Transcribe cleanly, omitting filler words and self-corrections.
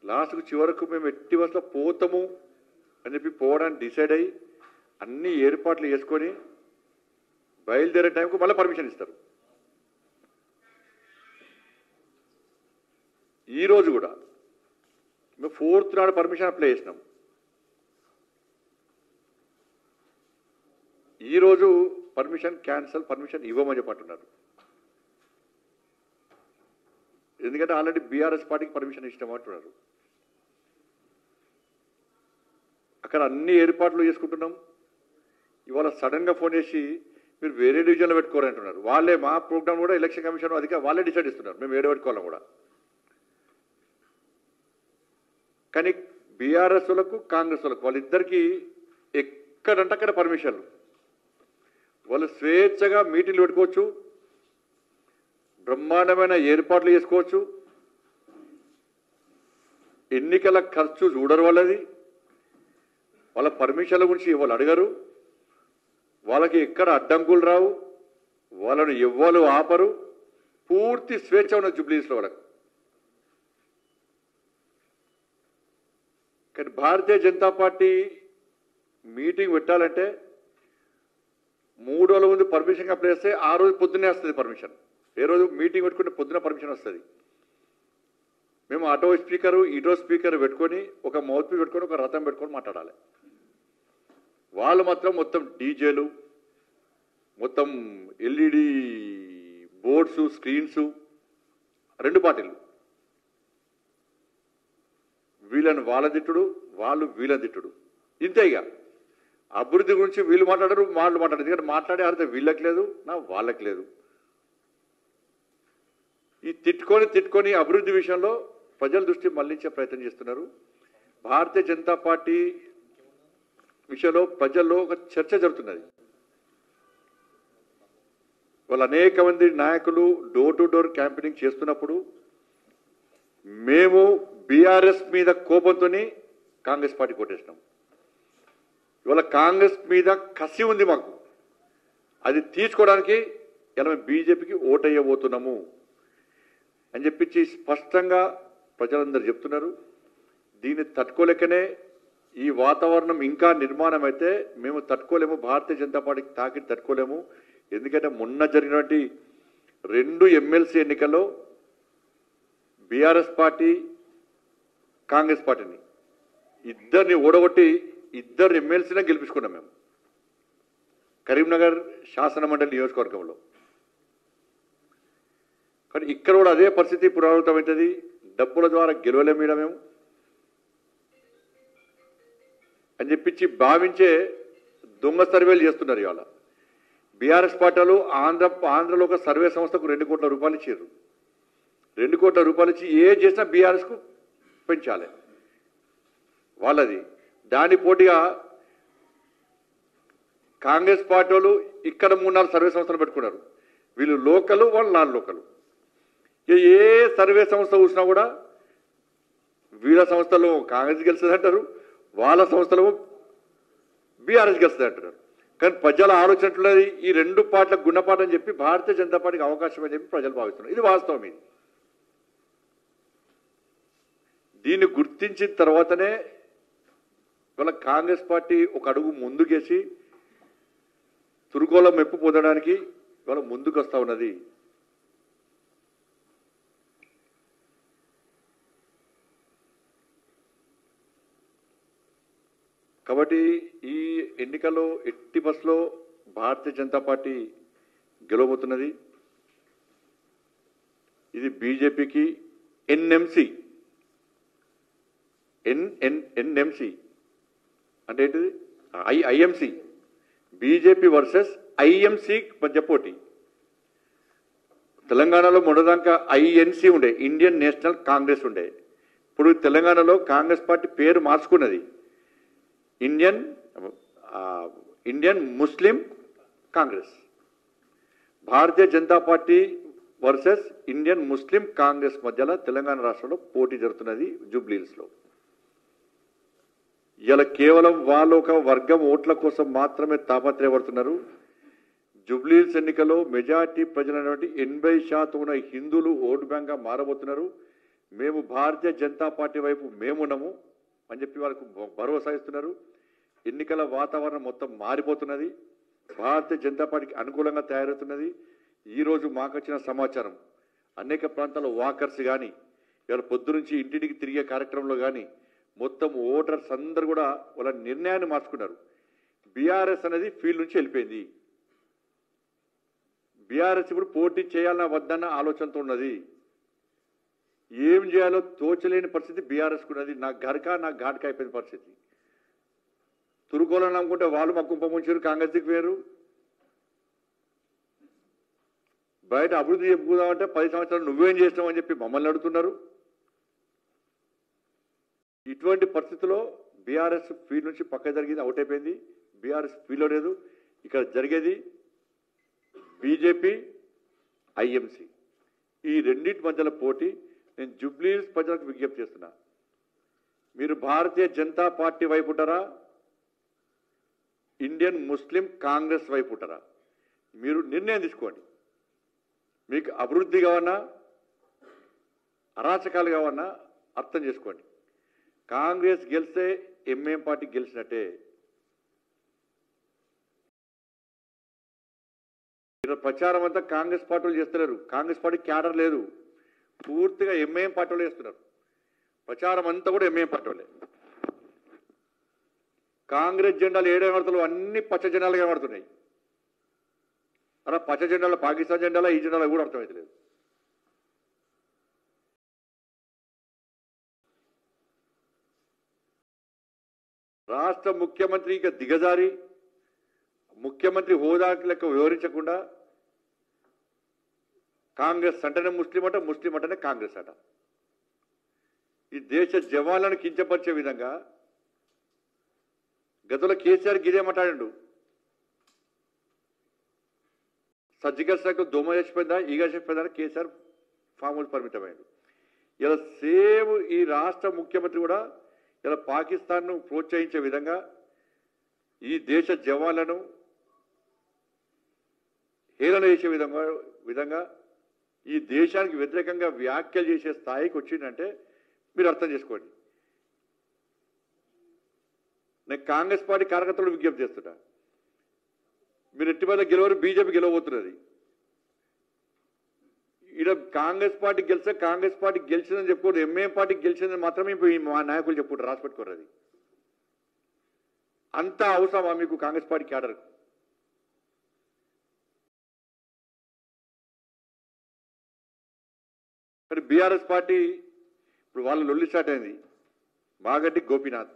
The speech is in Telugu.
లాస్ట్కు చివరకు మేము ఎట్టి బస్సులో పోతాము అని చెప్పి పోవడానికి డిసైడ్ అయ్యి అన్ని ఏర్పాట్లు చేసుకొని బయలుదేరే టైంకు మళ్ళీ పర్మిషన్ ఇస్తారు. ఈరోజు కూడా మేము 4th నాడు పర్మిషన్ అప్లై చేసినాం. ఈరోజు పర్మిషన్ క్యాన్సల్, పర్మిషన్ ఇవ్వమని చెప్పంటున్నారు. ఎందుకంటే ఆల్రెడీ బీఆర్ఎస్ పార్టీకి పర్మిషన్ ఇష్టమంటున్నారు. అక్కడ అన్ని ఏర్పాట్లు చేసుకుంటున్నాం. ఇవాళ సడన్గా ఫోన్ చేసి మీరు వేరే డివిజన్లో పెట్టుకోరంటున్నారు. వాళ్ళే మా ప్రోగ్రామ్ కూడా ఎలక్షన్ కమిషన్ వాళ్ళే డిసైడ్ ఇస్తున్నారు మేము వేరే పెట్టుకోవాలని కూడా. కానీ బీఆర్ఎస్ వాళ్ళకు కాంగ్రెస్ వాళ్ళకు వాళ్ళిద్దరికీ ఎక్కడంటే అక్కడ పర్మిషన్లు. వాళ్ళు స్వేచ్ఛగా మీటింగ్లు పెట్టుకోవచ్చు, బ్రహ్మాండమైన ఏర్పాట్లు చేసుకోవచ్చు. ఎన్నికల ఖర్చు చూడరు వాళ్ళది. వాళ్ళ పర్మిషన్ల గురించి వాళ్ళు అడగరు. వాళ్ళకి ఎక్కడ అడ్డంకులు రావు. వాళ్ళను ఎవ్వరు ఆపరు. పూర్తి స్వేచ్ఛ ఉన్న జూబ్లీస్లో వాళ్ళకు. కానీ భారతీయ జనతా పార్టీ మీటింగ్ పెట్టాలంటే 3 రోజుల ముందు పర్మిషన్ అప్లై చేస్తే ఆ రోజు పొద్దున్నే వస్తుంది పర్మిషన్. ఏ రోజు మీటింగ్ పెట్టుకుంటే పొద్దున పర్మిషన్ వస్తుంది. మేము అటో స్పీకరు ఇటో స్పీకర్ పెట్టుకొని ఒక మౌత్ పీస్ పెట్టుకొని ఒక రథం పెట్టుకొని మాట్లాడాలి. వాళ్ళు మాత్రం మొత్తం డీజేలు, మొత్తం ఎల్ఈడి బోర్డ్స్, స్క్రీన్స్, 2 పార్టీలు. వీళ్ళని వాళ్ళ తిట్టుడు, వాళ్ళు వీళ్ళని తిట్టుడు. ఇంతే. ఇక అభివృద్ధి గురించి వీళ్ళు మాట్లాడరు, వాళ్ళు మాట్లాడరు. ఎందుకంటే మాట్లాడే అర్థం వీళ్ళకి లేదు, వాళ్ళకి లేదు. ఈ తిట్టుకొని అభివృద్ధి విషయంలో ప్రజల దృష్టి మళ్లించే ప్రయత్నం చేస్తున్నారు. భారతీయ జనతా పార్టీ విషయంలో ప్రజల్లో ఒక చర్చ జరుగుతున్నది. వాళ్ళు అనేక మంది నాయకులు డోర్ టు డోర్ క్యాంపెయినింగ్ చేస్తున్నప్పుడు మేము బీఆర్ఎస్ మీద కోపంతో కాంగ్రెస్ పార్టీ కొట్టేసినాం. ఇవాళ కాంగ్రెస్ మీద కసి ఉంది మాకు. అది తీర్చుకోవడానికి ఇలా మేము బీజేపీకి ఓటయ్యబోతున్నాము అని చెప్పించి స్పష్టంగా ప్రజలందరూ చెప్తున్నారు. దీన్ని తట్టుకోలేకనే ఈ వాతావరణం ఇంకా నిర్మాణం అయితే మేము తట్టుకోలేము. భారతీయ జనతా పార్టీకి తాకిడి తట్టుకోలేము. ఎందుకంటే మొన్న జరిగినటువంటి 2 ఎమ్మెల్సీ ఎన్నికల్లో బీఆర్ఎస్ పార్టీ కాంగ్రెస్ పార్టీని ఇద్దరిని ఓడగొట్టి 2 ఎమ్మెల్సీనే గెలిపించుకున్నాం మేము కరీంనగర్ శాసనమండలి నియోజకవర్గంలో. కానీ ఇక్కడ కూడా అదే పరిస్థితి పునరావృతమవుతుంది. డబ్బుల ద్వారా గెలవలేము మీద మేము అని చెప్పించి భావించే దొంగ సర్వేలు చేస్తున్నారు. ఇవాళ బీఆర్ఎస్ పార్టీలు ఆంధ్రలో ఒక సర్వే సంస్థకు 2 కోట్ల రూపాయలు ఇచ్చారు. 2 కోట్ల రూపాయలు ఇచ్చి ఏ చేసినా బీఆర్ఎస్కు పెంచాలి వాళ్ళది. దాని పోటీగా కాంగ్రెస్ పార్టీ వాళ్ళు ఇక్కడ 3-4 సర్వే సంస్థలు పెట్టుకున్నారు. వీళ్ళు లోకల్, వాళ్ళు నాన్ లోకల్. ఏ సర్వే సంస్థ చూసినా కూడా వీళ్ళ సంస్థలో కాంగ్రెస్ గెలుస్తుంది అంటారు, వాళ్ళ సంస్థలో బీఆర్ఎస్ గెలుస్తుంది అంటారు. కానీ ప్రజల ఆలోచనట్లున్నది ఈ 2 పార్టీలకు గుణపాఠం అని చెప్పి భారతీయ జనతా పార్టీకి అవకాశం అని చెప్పి ప్రజలు భావిస్తున్నారు. ఇది వాస్తవం. ఇది దీన్ని గుర్తించిన తర్వాతనే ఇవాళ కాంగ్రెస్ పార్టీ ఒక అడుగు ముందుకేసి తురుకోల మెప్పు పొందడానికి ఇవాళ ముందుకు వస్తూ ఉన్నది. కాబట్టి ఈ ఎన్నికల్లో ఎట్టి బస్సులో భారతీయ జనతా పార్టీ గెలవబోతున్నది. ఇది బీజేపీకి ఎన్ఎంసీ అంటే ఏంటిది? ఐఎంసీ. బీజేపీ వర్సెస్ ఐఎంసీ మధ్య పోటీ. తెలంగాణలో మొదటిదాకా ఐఎన్సీ ఉండే, ఇండియన్ నేషనల్ కాంగ్రెస్ ఉండే. ఇప్పుడు తెలంగాణలో కాంగ్రెస్ పార్టీ పేరు మార్చుకున్నది, Indian Muslim Congress. Bharatiya Janata party versus Indian Muslim Congress మధ్యలో తెలంగాణ రాష్ట్రంలో పోటీ జరుగుతున్నది జూబ్లీహిల్స్లో. ఇలా కేవలం వాళ్ళు ఒక వర్గం ఓట్ల కోసం మాత్రమే తాపత్రయపడుతున్నారు. జూబ్లీహిల్స్ ఎన్నికల్లో మెజార్టీ ప్రజలైనటువంటి 80% ఉన్న హిందువులు ఓటు బ్యాంక్గా మారబోతున్నారు. మేము భారతీయ జనతా పార్టీ వైపు మేమున్నాము అని చెప్పి వాళ్ళకు భరోసా ఇస్తున్నారు. ఎన్నికల వాతావరణం మొత్తం మారిపోతున్నది. భారతీయ జనతా పార్టీకి అనుకూలంగా తయారవుతున్నది. ఈరోజు మాకు వచ్చిన సమాచారం అనేక ప్రాంతాల్లో వాకర్స్ కానీ ఇవాళ పొద్దు నుంచి ఇంటింటికి తిరిగే కార్యక్రమంలో కానీ మొత్తం ఓటర్స్ అందరూ కూడా వాళ్ళ నిర్ణయాన్ని మార్చుకున్నారు. బీఆర్ఎస్ అనేది ఫీల్డ్ నుంచి వెళ్ళిపోయింది. బీఆర్ఎస్ ఇప్పుడు పోటీ చేయాలన్నా వద్దన్న ఆలోచనతో ఉన్నది. ఏం చేయాలో తోచలేని పరిస్థితి బీఆర్ఎస్కు ఉన్నది. నా ఘర్కా నా ఘాట్కా అయిపోయిన పరిస్థితి. తురుకోవాలని అనుకుంటే వాళ్ళు మా కుంపముంచారు, కాంగ్రెస్ దిక్కు వేరు. బయట అభివృద్ధి చెప్పుకుందామంటే 10 సంవత్సరాలు నువ్వేం చేసినావు అని చెప్పి మమ్మల్ని అడుగుతున్నారు. ఇటువంటి పరిస్థితుల్లో బీఆర్ఎస్ ఫీల్డ్ నుంచి పక్క జరిగింది, అవుట్ అయిపోయింది. బీఆర్ఎస్ ఫీల్డ్లో లేదు. ఇక్కడ జరిగేది బీజేపీ ఐఎంసీ, ఈ రెండింటి మధ్యలో పోటీ. నేను జూబ్లీహిల్స్ ప్రజలకు విజ్ఞప్తి చేస్తున్నా, మీరు భారతీయ జనతా పార్టీ వైపు ఉంటారా, ఇండియన్ ముస్లిం కాంగ్రెస్ వైపు ఉంటారా? మీరు నిర్ణయం తీసుకోండి. మీకు అభివృద్ధి కావన్నా అరాచకాలు కావన్నా అర్థం చేసుకోండి. కాంగ్రెస్ గెలిస్తే ఎంఐఎం పార్టీ గెలిచినట్టే. ప్రచారం అంతా కాంగ్రెస్ పార్టీలు చేస్తున్నారు. కాంగ్రెస్ పార్టీ క్యాడర్ లేదు, పూర్తిగా ఎంఐఎం పార్టీలు చేస్తున్నారు. ప్రచారం అంతా కూడా ఎంఐఎం పార్టీలే. కాంగ్రెస్ జెండాలు ఏడేమడుతులు అన్ని పచ్చ జెండాలుగా ఏమడుతున్నాయి. అలా పచ్చ జెండాలు పాకిస్తాన్ జెండాలో ఈ జెండాలో కూడా అర్థమవుతలేదు. రాష్ట్ర ముఖ్యమంత్రి ఇక దిగజారి ముఖ్యమంత్రి హోదా లెక్క వివరించకుండా కాంగ్రెస్ అంటేనే ముస్లిం అట, ముస్లిం అంటేనే కాంగ్రెస్ అట. ఈ దేశ జవాన్లను కించపరిచే విధంగా గతంలో కేసీఆర్ గిదే మాట్లాడాడు. సర్జికల్ స్ట్రైక్ దోమ చచ్చిపోయిందా, ఈగ చచ్చిపోయిందా, కేసీఆర్ ఫామ్ హౌస్ పరిమితమైంది. ఇలా సేమ్ ఈ రాష్ట్ర ముఖ్యమంత్రి కూడా ఇలా పాకిస్తాన్ను ప్రోత్సహించే విధంగా ఈ దేశ జవాన్లను హేళన చేసే విధంగా ఈ దేశానికి వ్యతిరేకంగా వ్యాఖ్యలు చేసే స్థాయికి వచ్చిందంటే మీరు అర్థం చేసుకోండి. నేను కాంగ్రెస్ పార్టీ కార్యకర్తలు విజ్ఞప్తి చేస్తున్నా, మీరు ఎట్టి మీద గెలవరు, బీజేపీ గెలవబోతున్నది. ఇక్కడ కాంగ్రెస్ పార్టీ గెలిస్తే కాంగ్రెస్ పార్టీ గెలిచిందని చెప్పుకోరు, ఎంఐఎం పార్టీ గెలిచిందని మాత్రమే మా నాయకులు చెప్పుకుంటారు, రాసి పెట్టుకోరు. అది అంతా అవసరమా మీకు కాంగ్రెస్ పార్టీ క్యాడర్కు? మరి బీఆర్ఎస్ పార్టీ ఇప్పుడు వాళ్ళ లొల్లి స్టార్ట్ అయింది. మాగంటి గోపీనాథ్